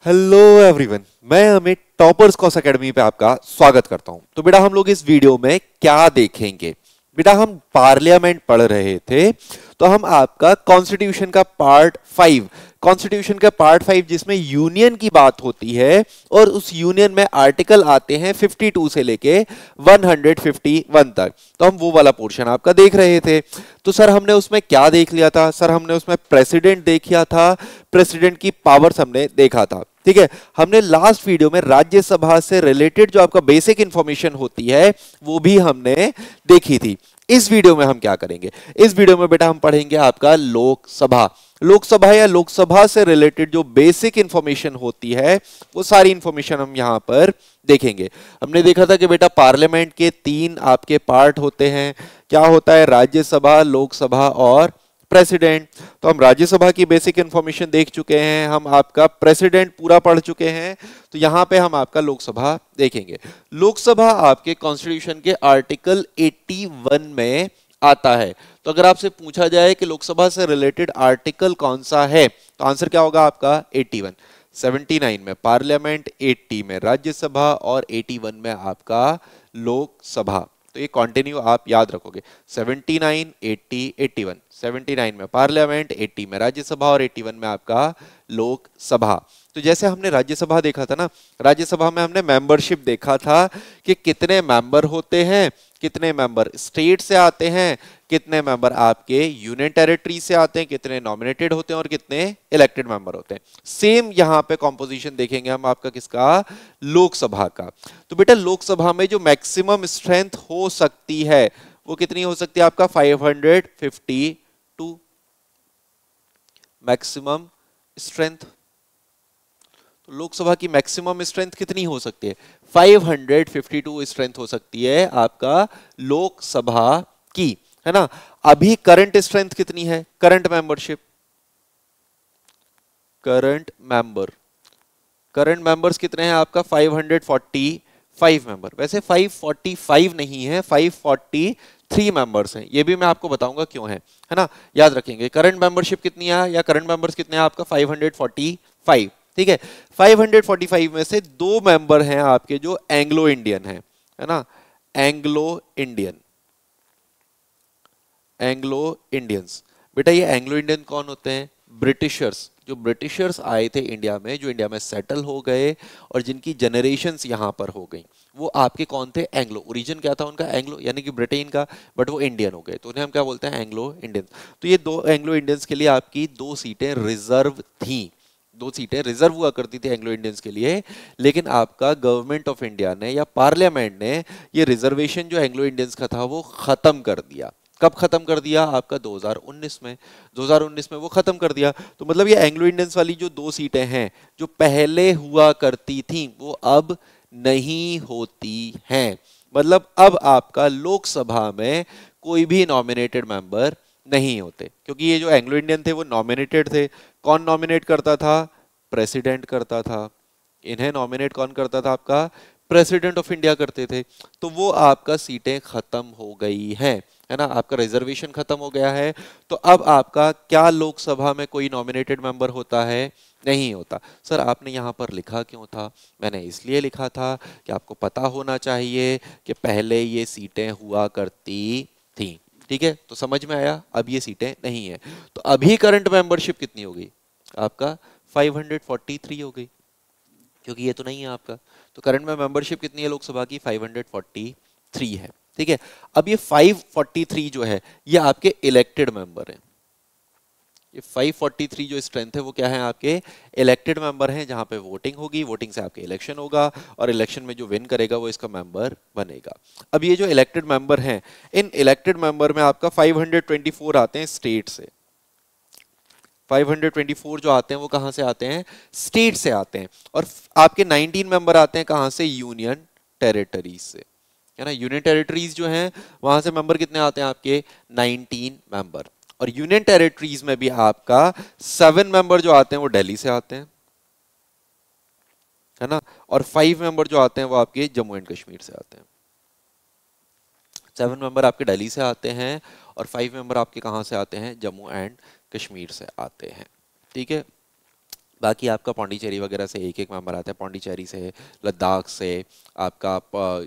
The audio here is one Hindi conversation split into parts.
हेलो एवरीवन, मैं अमित टॉपर्स कॉस एकेडमी पे आपका स्वागत करता हूं। तो बेटा हम लोग इस वीडियो में क्या देखेंगे? बेटा हम पार्लियामेंट पढ़ रहे थे, तो हम आपका कॉन्स्टिट्यूशन का पार्ट 5 जिसमें यूनियन की बात होती है और उस यूनियन में आर्टिकल आते हैं 52 से लेके 151 तक। तो हम वो वाला पोर्शन आपका देख रहे थे। तो सर हमने उसमें क्या देख लिया था? सर हमने उसमें प्रेसिडेंट देखा था, प्रेसिडेंट की पावर्स हमने देखा था। ठीक है, हमने लास्ट वीडियो में राज्यसभा से रिलेटेड जो आपका बेसिक इंफॉर्मेशन होती है वो भी हमने देखी थी। इस वीडियो में हम क्या करेंगे? इस वीडियो में बेटा हम पढ़ेंगे आपका लोकसभा या लोकसभा से रिलेटेड जो बेसिक इंफॉर्मेशन होती है वो सारी इंफॉर्मेशन हम यहां पर देखेंगे। हमने देखा था कि बेटा पार्लियामेंट के 3 आपके पार्ट होते हैं। क्या होता है? राज्यसभा, लोकसभा और प्रेसिडेंट। तो हम राज्यसभा की बेसिक इंफॉर्मेशन देख चुके हैं, हम आपका प्रेसिडेंट पूरा पढ़ चुके हैं। तो यहां पे हम आपका लोकसभा देखेंगे। लोकसभा आपके कॉन्स्टिट्यूशन के आर्टिकल 81 में आता है। तो अगर आपसे पूछा जाए कि लोकसभा से रिलेटेड आर्टिकल कौन सा है, तो आंसर क्या होगा आपका? 81। 79 में पार्लियामेंट, 80 में राज्यसभा और 81 में आपका लोकसभा। तो ये कंटिन्यू आप याद रखोगे। 79, 80, 81। 79 में पार्लियामेंट, 80 में राज्यसभा और 81 में आपका लोकसभा। तो जैसे हमने राज्यसभा देखा था ना, राज्यसभा में हमने मेंबरशिप देखा था कि कितने मेंबर होते हैं, कितने मेंबर स्टेट से आते हैं, कितने मेंबर आपके यूनियन टेरिटरी से आते हैं, कितने नॉमिनेटेड होते हैं और कितने इलेक्टेड मेंबर होते हैं। सेम यहां पे कॉम्पोजिशन देखेंगे हम आपका किसका? लोकसभा का। तो बेटा लोकसभा में जो मैक्सिमम स्ट्रेंथ हो सकती है वो कितनी हो सकती है आपका? 552 मैक्सिमम स्ट्रेंथ। तो लोकसभा की मैक्सिमम स्ट्रेंथ कितनी हो सकती है? 552 स्ट्रेंथ हो सकती है आपका लोकसभा की, है ना। अभी करंट स्ट्रेंथ कितनी है? करंट मेंबरशिप, करंट मेंबर्स कितने हैं आपका? 545 मेंबर। वैसे 545 नहीं है, 543 मेंबर्स हैं। ये भी मैं आपको बताऊंगा क्यों है ना। याद रखेंगे करंट मेंबरशिप कितनी है या करंट मेंबर्स कितने हैं आपका? 545। ठीक है, 545 में से 2 मेंबर हैं आपके जो एंग्लो इंडियन है ना। Anglo Indian, Anglo Indians. बेटा ये एंग्लो इंडियन कौन होते हैं? ब्रिटिशर्स। जो ब्रिटिशर्स आए थे इंडिया में, जो इंडिया में सेटल हो गए और जिनकी जनरेशंस यहां पर हो गई, वो आपके कौन थे? एंग्लो। ओरिजिन क्या था उनका? एंग्लो, यानी कि ब्रिटेन का, बट वो इंडियन हो गए तो उन्हें हम क्या बोलते हैं? Anglo Indians. तो ये 2 एंग्लो इंडियंस के लिए आपकी 2 सीटें रिजर्व थी। 2 सीटें रिजर्व हुआ करती थी एंग्लो इंडियंस के लिए, लेकिन आपका गवर्नमेंट ऑफ इंडिया ने या पार्लियामेंट ने ये रिजर्वेशन जो एंग्लो इंडियंस का था वो खत्म कर दिया। कब खत्म कर दिया आपका? 2019 में। 2019 में वो खत्म कर दिया। तो मतलब ये एंग्लो इंडियंस वाली जो 2 सीटें हैं जो पहले हुआ करती थी वो अब नहीं होती हैं। मतलब अब आपका लोकसभा में कोई भी नॉमिनेटेड मेंबर नहीं होते, क्योंकि ये जो एंग्लो इंडियन थे वो नॉमिनेटेड थे। कौन नॉमिनेट करता था? प्रेसिडेंट करता था। इन्हें नॉमिनेट कौन करता था? आपका प्रेसिडेंट ऑफ इंडिया करते थे। तो वो आपका सीटें खत्म हो गई हैं, है ना। आपका रिजर्वेशन खत्म हो गया है। तो अब आपका क्या लोकसभा में कोई नॉमिनेटेड मेंबर होता है? नहीं होता। सर आपने यहां पर लिखा क्यों था? मैंने इसलिए लिखा था कि आपको पता होना चाहिए कि पहले ये सीटें हुआ करती थी। ठीक है, तो समझ में आया। अब ये सीटें नहीं है। तो अभी करंट मेंबरशिप कितनी हो गई आपका? 543 हो गई, क्योंकि ये तो नहीं है आपका। तो करंट में मेंबरशिप कितनी है लोकसभा की? 543 है। ठीक है, अब ये 543 जो है ये आपके इलेक्टेड मेंबर हैं। ये 543 जो स्ट्रेंथ है वो क्या है? आपके इलेक्टेड मेंबर हैं, जहां पे वोटिंग होगी, वोटिंग से आपके इलेक्शन होगा और इलेक्शन में जो विन करेगा वो इसका मेंबर बनेगा। अब ये जो इलेक्टेड मेंबर हैं, इन इलेक्टेड मेंबर में आपका 524 आते हैं स्टेट से। 524 जो आते हैं वो कहां से आते हैं? स्टेट से आते हैं। और आपके 19 मेंबर आते हैं कहां से? यूनियन टेरिटरीज से, है ना। यूनियन टेरिटरीज जो हैं वहां से मेंबर कितने आते हैं आपके? 19 मेंबर। और यूनियन टेरिटरीज में भी आपका 7 मेंबर जो आते हैं वो दिल्ली से आते हैं, है ना। और 5 मेंबर जो आते हैं वो आपके जम्मू एंड कश्मीर से आते हैं। 7 मेंबर आपके दिल्ली से आते हैं और 5 मेंबर आपके कहां से आते हैं? जम्मू एंड कश्मीर से आते हैं। ठीक है, बाकी आपका पौंडीचेरी वगैरह से एक एक मेंबर आता है, पौंडीचेरी से, लद्दाख से, आपका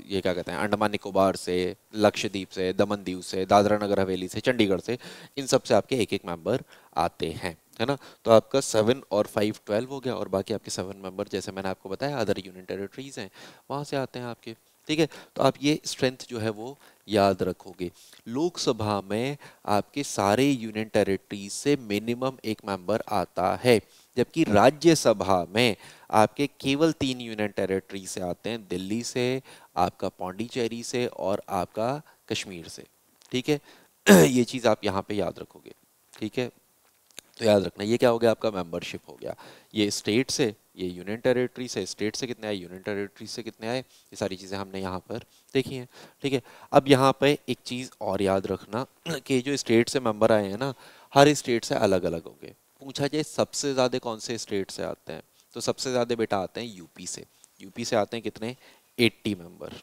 ये क्या कहते हैं, अंडमान निकोबार से, लक्षद्वीप से, दमन दीव से, दादरा नगर हवेली से, चंडीगढ़ से, इन सब से आपके एक एक मेंबर आते हैं, है ना। तो आपका 7 और 5 12 हो गया, और बाकी आपके 7 मेंबर जैसे मैंने आपको बताया अदर यूनियन टेरिटरीज हैं, वहाँ से आते हैं आपके। ठीक है, तो आप ये स्ट्रेंथ जो है वो याद रखोगे। लोकसभा में आपके सारे यूनियन टेरिटरीज से मिनिमम एक मेंबर आता है, जबकि राज्यसभा में आपके केवल 3 यूनियन टेरिटरी से आते हैं, दिल्ली से, आपका पौंडीचेरी से, और आपका कश्मीर से। ठीक है, ये चीज़ आप यहाँ पे याद रखोगे। ठीक है, तो याद रखना ये क्या हो गया, आपका मेंबरशिप हो गया। ये स्टेट से, ये यूनियन टेरिटरी से, स्टेट से कितने आए, यूनियन टेरिटरी से कितने आए, ये सारी चीज़ें हमने यहाँ पर देखी हैं। ठीक है, अब यहाँ पे एक चीज़ और याद रखना कि जो स्टेट से मेंबर आए हैं ना, हर स्टेट से अलग अलग होंगे। पूछा जाए सबसे ज़्यादा कौन से स्टेट से आते हैं, तो सबसे ज़्यादा बेटा आते हैं यूपी से। यूपी से आते हैं कितने, 80 मेंबर।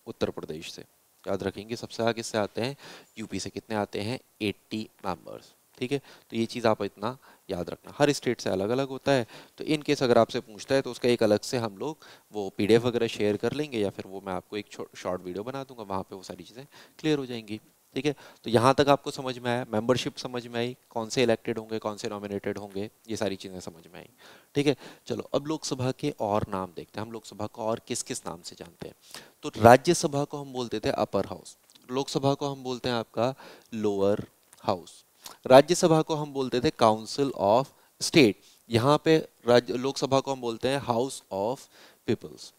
उत्तर प्रदेश से, याद रखेंगे, सबसे आगे से आते हैं यूपी से, कितने आते हैं, 80 मेंबर्स। ठीक है, तो ये चीज़ आप इतना याद रखना, हर स्टेट से अलग अलग होता है। तो इन केस अगर आपसे पूछता है तो उसका एक अलग से हम लोग वो पीडीएफ वगैरह शेयर कर लेंगे, या फिर वो मैं आपको एक शॉर्ट वीडियो बना दूंगा, वहाँ पे वो सारी चीज़ें क्लियर हो जाएंगी। ठीक है, तो यहाँ तक आपको समझ में आया, मेंबरशिप समझ में आई, कौन से इलेक्टेड होंगे, कौन से नॉमिनेटेड होंगे, ये सारी चीज़ें समझ में आई। ठीक है, चलो अब लोकसभा के और नाम देखते हैं, हम लोकसभा को और किस किस नाम से जानते हैं। तो राज्यसभा को हम बोलते थे अपर हाउस, लोकसभा को हम बोलते हैं आपका लोअर हाउस, राज्यसभा को हम बोलते थे काउंसिल ऑफ स्टेट, यहाँ पे राज्य लोकसभा को हम बोलते हैं हाउस ऑफ पीपल्स,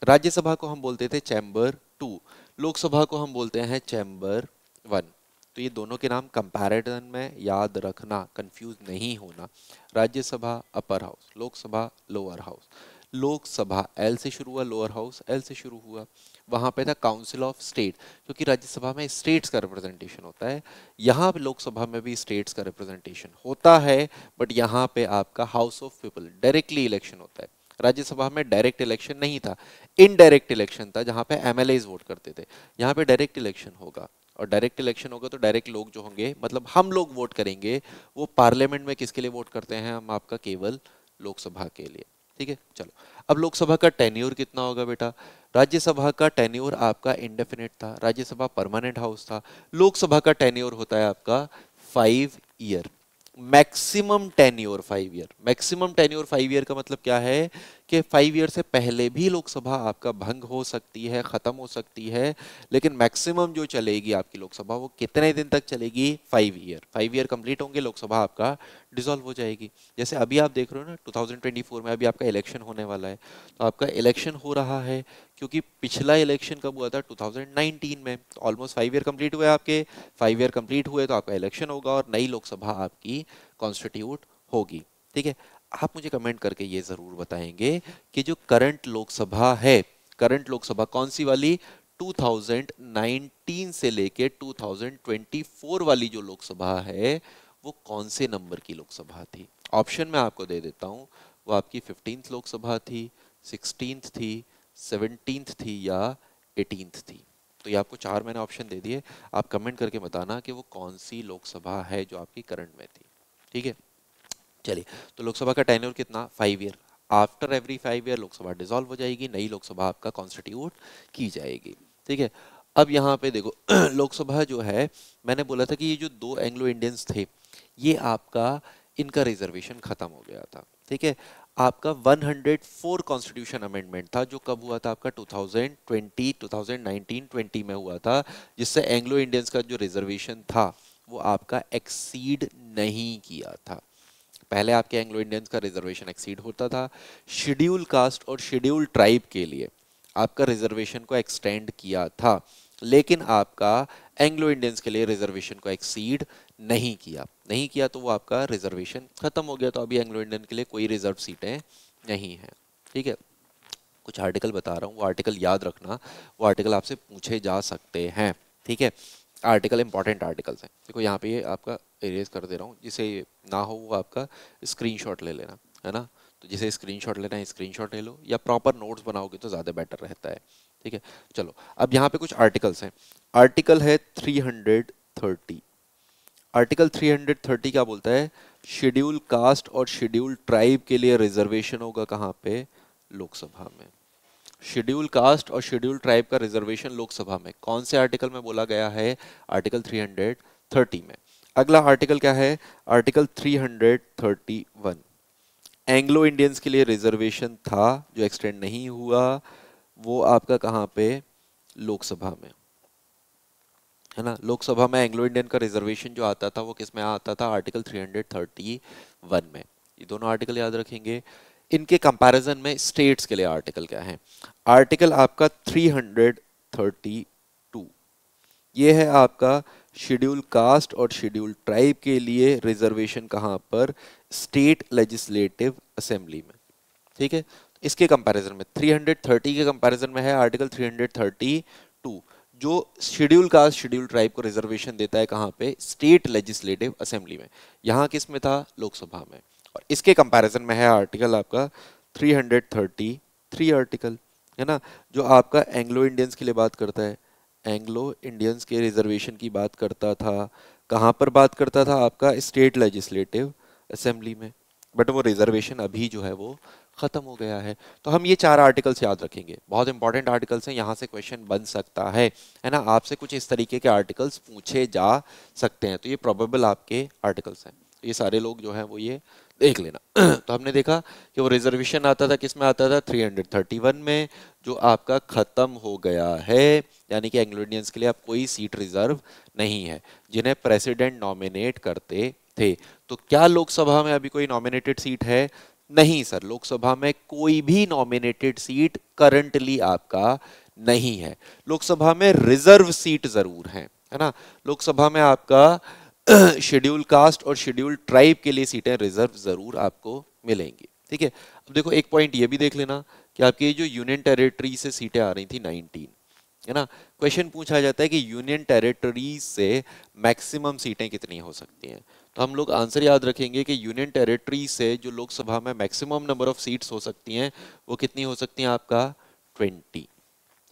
राज्यसभा को हम बोलते थे चैम्बर 2, लोकसभा को हम बोलते हैं चैम्बर 1। तो ये दोनों के नाम कंपैरिजन में याद रखना, कंफ्यूज नहीं होना। Rajya Sabha upper house, Lok Sabha lower house. Lok Sabha L से शुरू हुआ, लोअर हाउस एल से शुरू हुआ। वहां पे था काउंसिल ऑफ स्टेट, क्योंकि राज्यसभा में स्टेट्स का रिप्रेजेंटेशन होता है, यहाँ पे लोकसभा में भी स्टेट्स का रिप्रेजेंटेशन होता है, बट यहाँ पे आपका house of people directly election होता है। राज्यसभा में डायरेक्ट इलेक्शन नहीं था, इनडायरेक्ट इलेक्शन था, जहाँ पे एमएलएज वोट करते थे। यहाँ पे डायरेक्ट इलेक्शन होगा, और डायरेक्ट इलेक्शन होगा तो डायरेक्ट लोग जो होंगे, मतलब हम लोग वोट करेंगे। वो पार्लियामेंट में किसके लिए वोट करते हैं हम, आपका केवल लोकसभा के लिए। ठीक है, चलो अब लोकसभा का टेन्योर कितना होगा बेटा। राज्यसभा का टेन्योर आपका इंडेफिनिट था, राज्यसभा परमानेंट हाउस था। लोकसभा का टेन्योर होता है आपका 5 year, maximum tenure 5 year. Maximum tenure 5 year का मतलब क्या है कि 5 ईयर से पहले भी लोकसभा आपका भंग हो सकती है, खत्म हो सकती है, लेकिन मैक्सिमम जो चलेगी आपकी लोकसभा वो कितने दिन तक चलेगी, 5 ईयर। 5 ईयर कंप्लीट होंगे, लोकसभा आपका डिसॉल्व हो जाएगी। जैसे अभी आप देख रहे हो ना, 2024 में अभी आपका इलेक्शन होने वाला है, तो आपका इलेक्शन हो रहा है क्योंकि पिछला इलेक्शन कब हुआ था, 2019 में। ऑलमोस्ट 5 ईयर कंप्लीट हुए आपके, 5 ईयर कंप्लीट हुए तो आपका इलेक्शन होगा और नई लोकसभा आपकी कॉन्स्टिट्यूट होगी। ठीक है, आप मुझे कमेंट करके ये जरूर बताएंगे कि जो करंट लोकसभा है, करंट लोकसभा कौन सी वाली, 2019 से लेके 2024 वाली जो लोकसभा है, वो कौन से नंबर की लोकसभा थी। ऑप्शन मैं आपको दे देता हूं, वो आपकी 15th लोकसभा थी, 16th थी, 17th थी, या 18th थी। तो ये आपको 4 मैंने ऑप्शन दे दिए, आप कमेंट करके बताना कि वो कौन सी लोकसभा है जो आपकी करंट में थी। ठीक है, चलिए, तो लोकसभा का टेन्योर कितना, 5 year. After every 5 year Lok Sabha dissolve हो जाएगी, नई लोकसभा आपका कॉन्स्टिट्यूट की जाएगी। ठीक है, अब यहाँ पे देखो लोकसभा जो है, मैंने बोला था कि ये जो 2 एंग्लो इंडियंस थे, ये आपका इनका रिजर्वेशन खत्म हो गया था। ठीक है, आपका 104 कॉन्स्टिट्यूशन अमेंडमेंट था, जो कब हुआ था आपका 2020 2019-20 में हुआ था, जिससे एंग्लो इंडियंस का जो रिजर्वेशन था वो आपका एक्सीड नहीं किया था। पहले आपके एंग्लो इंडियंस का रिजर्वेशन एक्सीड होता था, शेड्यूल कास्ट और शेड्यूल ट्राइब के लिए आपका रिजर्वेशन को एक्सटेंड किया था, लेकिन आपका एंग्लो इंडियंस के लिए रिजर्वेशन को एक्सीड नहीं किया तो वो आपका रिजर्वेशन खत्म हो गया। तो अभी एंग्लो इंडियन के लिए कोई रिजर्व सीटें नहीं है। ठीक है, कुछ आर्टिकल बता रहा हूँ, वो आर्टिकल याद रखना, वो आर्टिकल आपसे पूछे जा सकते हैं। ठीक है, आर्टिकल इंपॉर्टेंट आर्टिकल्स हैं, देखो यहाँ पे ये आपका इरेज कर दे रहा हूँ, जिसे ना हो वो आपका स्क्रीनशॉट ले लेना, है ना। तो जिसे स्क्रीनशॉट लेना है स्क्रीनशॉट ले लो, या प्रॉपर नोट्स बनाओगे तो ज़्यादा बेटर रहता है। ठीक है, चलो अब यहाँ पे कुछ आर्टिकल्स हैं। आर्टिकल है 330। आर्टिकल 330 क्या बोलता है, शेड्यूल कास्ट और शेड्यूल ट्राइब के लिए रिजर्वेशन होगा कहाँ पे? लोकसभा में। शेड्यूल कास्ट और शेड्यूल ट्राइब का रिजर्वेशन लोकसभा में कौन से आर्टिकल में बोला गया है? आर्टिकल 330 में। अगला आर्टिकल क्या है? आर्टिकल 331। एंग्लो इंडियंस के लिए रिजर्वेशन था जो एक्सटेंड नहीं हुआ, वो आपका कहाँ पे? लोकसभा में, है ना। लोकसभा में एंग्लो इंडियन का रिजर्वेशन जो आता था वो किस में आता था? आर्टिकल 331 में। ये दोनों आर्टिकल याद रखेंगे। इनके कंपैरिजन में स्टेट्स के लिए आर्टिकल क्या है? आर्टिकल आपका 332, ये है आपका शेड्यूल कास्ट और शेड्यूल ट्राइब के लिए रिजर्वेशन कहाँ पर? स्टेट लेजिस्लेटिव असेंबली में, ठीक है। इसके कंपैरिजन में 330 के कंपैरिजन में है आर्टिकल 332, जो शेड्यूल कास्ट शेड्यूल ट्राइब को रिजर्वेशन देता है कहाँ पे? स्टेट लेजिस्लेटिव असेंबली में। यहाँ किस में था? लोकसभा में। और इसके कंपैरिजन में है आर्टिकल आपका 333 आर्टिकल, है ना, जो आपका एंग्लो इंडियंस के लिए बात करता है। एंग्लो इंडियंस के रिजर्वेशन की बात करता था, कहाँ पर बात करता था? आपका स्टेट लेजिस्लेटिव असेंबली में। बट वो रिजर्वेशन अभी जो है वो खत्म हो गया है। तो हम ये 4 आर्टिकल्स याद रखेंगे, बहुत इंपॉर्टेंट आर्टिकल्स हैं, यहाँ से क्वेश्चन बन सकता है ना। आपसे कुछ इस तरीके के आर्टिकल्स पूछे जा सकते हैं, तो ये प्रोबेबल आपके आर्टिकल्स हैं। ये सारे लोग जो है वो ये देख लेना। तो हमने देखा कि वो रिजर्वेशन आता था, किस में आता था? 331 में, जो आपका खत्म हो गया है, यानी कि एंग्लो इंडियंस के लिए अब कोई सीट रिजर्व नहीं है, जिन्हें प्रेसिडेंट नॉमिनेट करते थे। तो क्या लोकसभा में अभी कोई नॉमिनेटेड सीट है? नहीं सर, लोकसभा में कोई भी नॉमिनेटेड सीट करंटली आपका नहीं है। लोकसभा में रिजर्व सीट जरूर है ना। लोकसभा में आपका शेड्यूल कास्ट और शेड्यूल ट्राइब के लिए सीटें रिजर्व जरूर आपको मिलेंगी, ठीक है। अब देखो एक पॉइंट ये भी देख लेना कि आपकी ये जो यूनियन टेरिटरी से सीटें आ रही थी 19, है ना। क्वेश्चन पूछा जाता है कि यूनियन टेरिटरी से मैक्सिमम सीटें कितनी हो सकती हैं। तो हम लोग आंसर याद रखेंगे कि यूनियन टेरिटरी से जो लोकसभा में मैक्सिमम नंबर ऑफ सीट्स हो सकती हैं वो कितनी हो सकती हैं? आपका 20,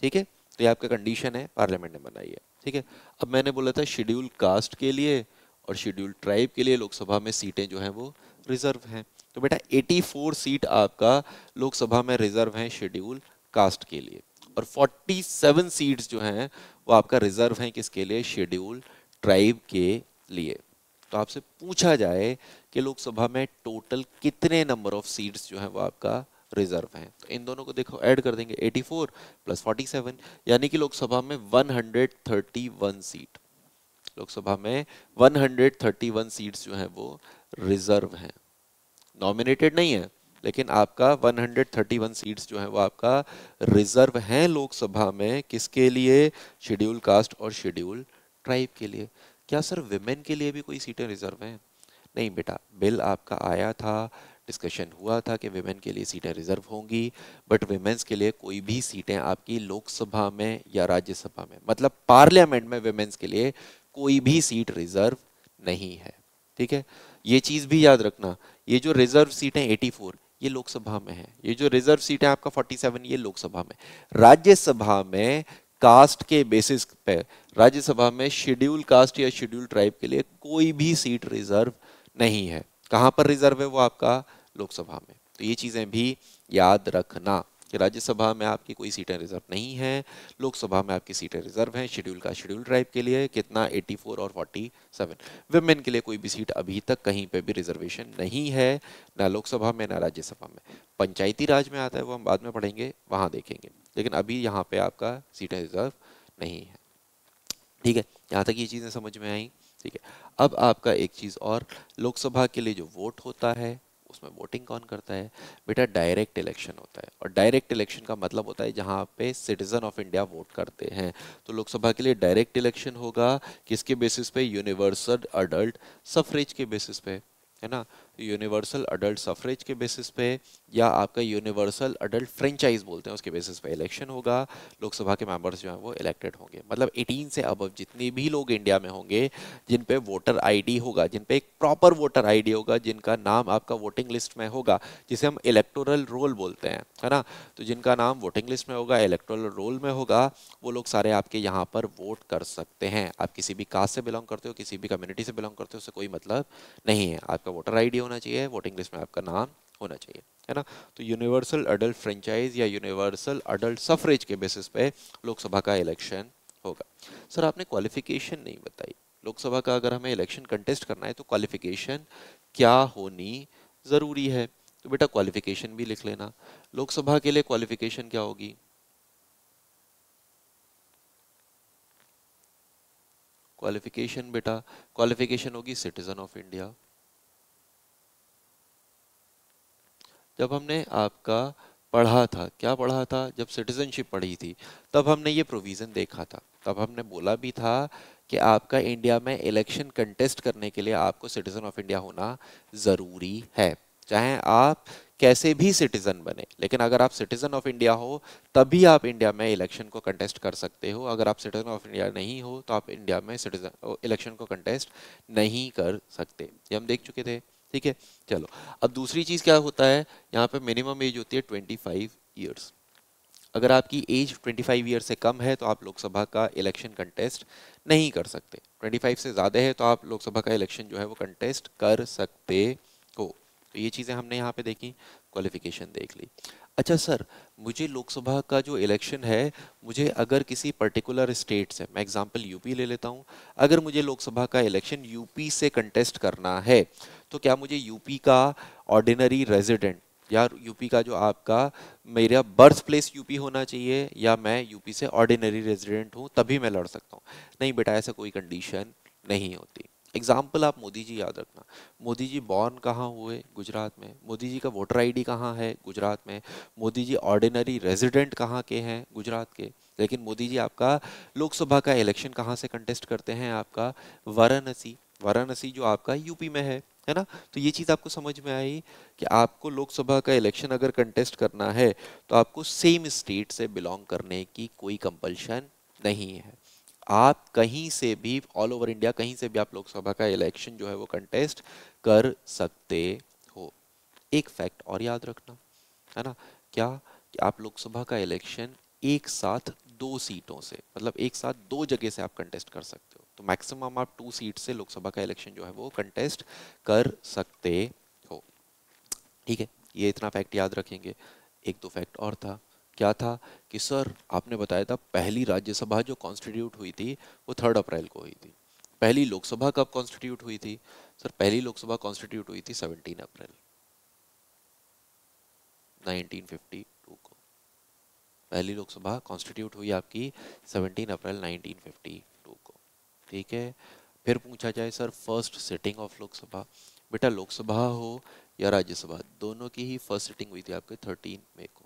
ठीक है। तो ये आपका कंडीशन है, पार्लियामेंट ने बनाई है, ठीक है। अब मैंने बोला था शेड्यूल कास्ट के लिए और शेड्यूल ट्राइब के लिए लोकसभा में सीटें जो हैं वो रिजर्व हैं। तो बेटा 84 सीट आपका लोकसभा में रिजर्व हैं शेड्यूल कास्ट के लिए, और 47 सीट्स जो हैं वो आपका रिजर्व हैं किसके लिए? शेड्यूल ट्राइब के लिए। तो आपसे पूछा जाए कि लोकसभा में टोटल कितने नंबर ऑफ सीट्स जो है वो आपका रिजर्व हैं, तो इन दोनों को देखो ऐड कर देंगे, 84 प्लस 47, यानी कि लोकसभा में 131 सीट, लोकसभा में 131 सीट्स जो हैं वो रिजर्व हैं, नॉमिनेटेड नहीं है, लेकिन आपका 131 सीट्स जो है वो आपका रिजर्व हैं लोकसभा में। किसके लिए? शेड्यूल कास्ट और शेड्यूल ट्राइब के लिए। क्या सर विमेन के लिए भी कोई सीटें रिजर्व हैं? नहीं बेटा, बिल आपका आया था, डिस्कशन हुआ था कि विमेन के लिए सीटें रिजर्व होंगी, बट विमेन्स के लिए कोई भी सीटें आपकी लोकसभा में या राज्यसभा में, मतलब पार्लियामेंट में विमेन्स के लिए कोई भी सीट रिजर्व नहीं है, ठीक है। ये चीज भी याद रखना, ये जो रिजर्व सीटें 84 ये लोकसभा में है, ये जो रिजर्व सीटें आपका 47 ये लोकसभा में। राज्यसभा में कास्ट के बेसिस पे, राज्यसभा में शेड्यूल कास्ट या शेड्यूल ट्राइब के लिए कोई भी सीट रिजर्व नहीं है। कहां पर रिजर्व है? वो आपका लोकसभा में। तो ये चीजें भी याद रखना कि राज्यसभा में आपकी कोई सीटें रिजर्व नहीं है, लोकसभा में आपकी सीटें रिजर्व हैं। शेड्यूल का शेड्यूल ट्राइब के लिए कितना? 84 और 47। विमेन के लिए कोई भी सीट अभी तक कहीं पे भी रिजर्वेशन नहीं है, ना लोकसभा में ना राज्यसभा में। पंचायती राज में आता है, वो हम बाद में पढ़ेंगे, वहां देखेंगे, लेकिन अभी यहाँ पे आपका सीटें रिजर्व नहीं है, ठीक है। यहाँ तक ये चीजें समझ में आई, ठीक है। अब आपका एक चीज और, लोकसभा के लिए जो वोट होता है उसमें वोटिंग कौन करता है? बेटा डायरेक्ट इलेक्शन होता है, और डायरेक्ट इलेक्शन का मतलब होता है जहां पे सिटीजन ऑफ इंडिया वोट करते हैं। तो लोकसभा के लिए डायरेक्ट इलेक्शन होगा, किसके बेसिस पे? यूनिवर्सल अडल्ट सफरेज के बेसिस पे, है ना। यूनिवर्सल अडल्ट सफरेज के बेसिस पे या आपका यूनिवर्सल अडल्ट फ्रेंचाइज बोलते हैं उसके बेसिस पे इलेक्शन होगा। लोकसभा के मेंबर्स जो हैं वो इलेक्टेड होंगे। मतलब 18 से अबव जितने भी लोग इंडिया में होंगे जिन पे वोटर आईडी होगा, जिन पे एक प्रॉपर वोटर आईडी होगा, जिनका नाम आपका वोटिंग लिस्ट में होगा, जिसे हम इलेक्टोरल रोल बोलते हैं, है ना। तो जिनका नाम वोटिंग लिस्ट में होगा, इलेक्टोरल रोल में होगा, वो लोग सारे आपके यहाँ पर वोट कर सकते हैं। आप किसी भी कास्ट से बिलोंग करते हो, किसी भी कम्युनिटी से बिलोंग करते हो, उससे कोई मतलब नहीं है। आपका वोटर आईडी होना चाहिए, वोटिंग लिस्ट में आपका नाम होना चाहिए, है ना। तो यूनिवर्सल अडल्ट फ्रेंचाइज या यूनिवर्सल अडल्ट सफरेज के बेसिस पे लोकसभा का इलेक्शन होगा। सर आपने क्वालिफिकेशन नहीं बताई। लोकसभा का अगर हमें इलेक्शन कंटेस्ट करना है तो क्वालिफिकेशन क्या होनी जरूरी है? तो बेटा क्वालिफिकेशन भी लिख लेना। लोकसभा के लिए क्वालिफिकेशन क्या होगी? क्वालिफिकेशन बेटा, क्वालिफिकेशन होगी सिटीजन ऑफ इंडिया। जब हमने आपका पढ़ा था, क्या पढ़ा था? जब सिटीजनशिप पढ़ी थी तब हमने ये प्रोविजन देखा था। तब हमने बोला भी था कि आपका इंडिया में इलेक्शन कंटेस्ट करने के लिए आपको सिटीजन ऑफ इंडिया होना जरूरी है। चाहे आप कैसे भी सिटीजन बने, लेकिन अगर आप सिटीजन ऑफ इंडिया हो तभी आप इंडिया में इलेक्शन को कंटेस्ट कर सकते हो। अगर आप सिटीजन ऑफ इंडिया नहीं हो तो आप इंडिया में सिटीजन इलेक्शन को कंटेस्ट नहीं कर सकते। ये हम देख चुके थे, ठीक है। चलो, अब दूसरी चीज क्या होता है, यहाँ पे मिनिमम एज होती है 25 ईयर्स। अगर आपकी एज 25 ईयर से कम है तो आप लोकसभा का इलेक्शन कंटेस्ट नहीं कर सकते। 25 से ज़्यादा है तो आप लोकसभा का इलेक्शन जो है वो कंटेस्ट कर सकते हो। तो ये चीज़ें हमने यहाँ पे देखी, क्वालिफिकेशन देख ली। अच्छा सर, मुझे लोकसभा का जो इलेक्शन है, मुझे अगर किसी पर्टिकुलर स्टेट से, मैं एग्जांपल यूपी ले लेता हूँ, अगर मुझे लोकसभा का इलेक्शन यूपी से कंटेस्ट करना है तो क्या मुझे यूपी का ऑर्डिनरी रेजिडेंट या यूपी का जो आपका, मेरा बर्थ प्लेस यूपी होना चाहिए या मैं यूपी से ऑर्डिनरी रेजिडेंट हूँ तभी मैं लड़ सकता हूँ? नहीं बेटा, ऐसा कोई कंडीशन नहीं होती। एग्जाम्पल आप मोदी जी याद रखना। मोदी जी बॉर्न कहाँ हुए? गुजरात में। मोदी जी का वोटर आईडी कहाँ है? गुजरात में। मोदी जी ऑर्डिनरी रेजिडेंट कहाँ के हैं? गुजरात के। लेकिन मोदी जी आपका लोकसभा का इलेक्शन कहाँ से कंटेस्ट करते हैं? आपका वाराणसी। वाराणसी जो आपका यूपी में है ना। तो ये चीज़ आपको समझ में आई कि आपको लोकसभा का इलेक्शन अगर कंटेस्ट करना है तो आपको सेम स्टेट से बिलोंग करने की कोई कंपल्शन नहीं है। आप कहीं से भी, ऑल ओवर इंडिया कहीं से भी आप लोकसभा का इलेक्शन जो है वो कंटेस्ट कर सकते हो। एक फैक्ट और याद रखना, है ना। क्या? कि आप लोकसभा का इलेक्शन एक साथ दो सीटों से, मतलब एक साथ दो जगह से आप कंटेस्ट कर सकते हो। तो मैक्सिमम आप 2 सीट से लोकसभा का इलेक्शन जो है वो कंटेस्ट कर सकते हो, ठीक है। ये इतना फैक्ट याद रखेंगे। एक दो फैक्ट और था। क्या था? कि सर आपने बताया था पहली राज्यसभा जो कॉन्स्टिट्यूट हुई थी वो 3 अप्रैल को हुई थी। पहली लोकसभा कब कॉन्स्टिट्यूट हुई थी? सर पहली लोकसभा कॉन्स्टिट्यूट हुई थी 17 अप्रैल 1952 को। पहली लोकसभा कॉन्स्टिट्यूट हुई आपकी 17 अप्रैल 1952 को, ठीक है। फिर पूछा जाए sir first sitting of Lok Sabha, बेटा लोकसभा हो या राज्यसभा दोनों की ही फर्स्ट सिटिंग हुई थी आपके 13 मई को,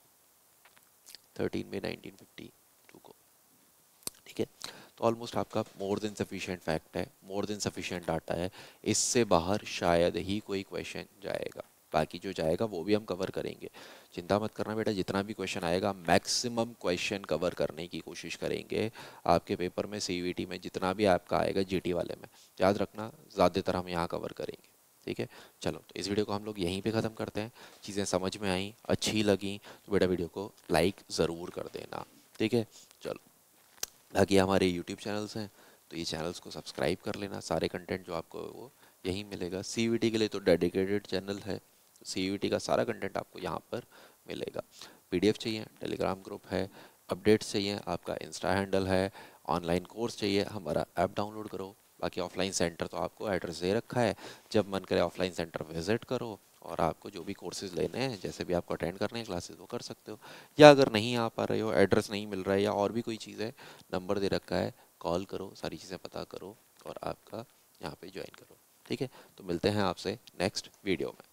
13 मई 1952 को, ठीक है। तो ऑलमोस्ट आपका मोर देन सफिशिएंट फैक्ट है, मोर देन सफिशिएंट डाटा है। इससे बाहर शायद ही कोई क्वेश्चन जाएगा। बाकी जो जाएगा वो भी हम कवर करेंगे, चिंता मत करना बेटा। जितना भी क्वेश्चन आएगा मैक्सिमम क्वेश्चन कवर करने की कोशिश करेंगे आपके पेपर में, सीयूईटी में जितना भी आपका आएगा, जीटी वाले में, याद रखना ज़्यादातर हम यहाँ कवर करेंगे, ठीक है। चलो, तो इस वीडियो को हम लोग यहीं पे ख़त्म करते हैं। चीज़ें समझ में आई, अच्छी लगी तो बेटा वीडियो को लाइक ज़रूर कर देना, ठीक है। चलो, बाकी हमारे यूट्यूब चैनल्स हैं तो ये चैनल्स को सब्सक्राइब कर लेना। सारे कंटेंट जो आपको वो यहीं मिलेगा। सीयूईटी के लिए तो डेडिकेटेड चैनल है, सीयूईटी का सारा कंटेंट आपको यहाँ पर मिलेगा। पीडीएफ चाहिए, टेलीग्राम ग्रुप है। अपडेट्स चाहिए, आपका इंस्टा हैंडल है। ऑनलाइन कोर्स चाहिए, हमारा ऐप डाउनलोड करो। बाकी ऑफलाइन सेंटर तो आपको एड्रेस दे रखा है, जब मन करे ऑफलाइन सेंटर विजिट करो और आपको जो भी कोर्सेज लेने हैं, जैसे भी आपको अटेंड करने हैं क्लासेस, वो कर सकते हो। या अगर नहीं आ पा रहे हो, एड्रेस नहीं मिल रहा है या और भी कोई चीज़ है, नंबर दे रखा है, कॉल करो, सारी चीज़ें पता करो और आपका यहाँ पे ज्वाइन करो, ठीक है। तो मिलते हैं आपसे नेक्स्ट वीडियो में।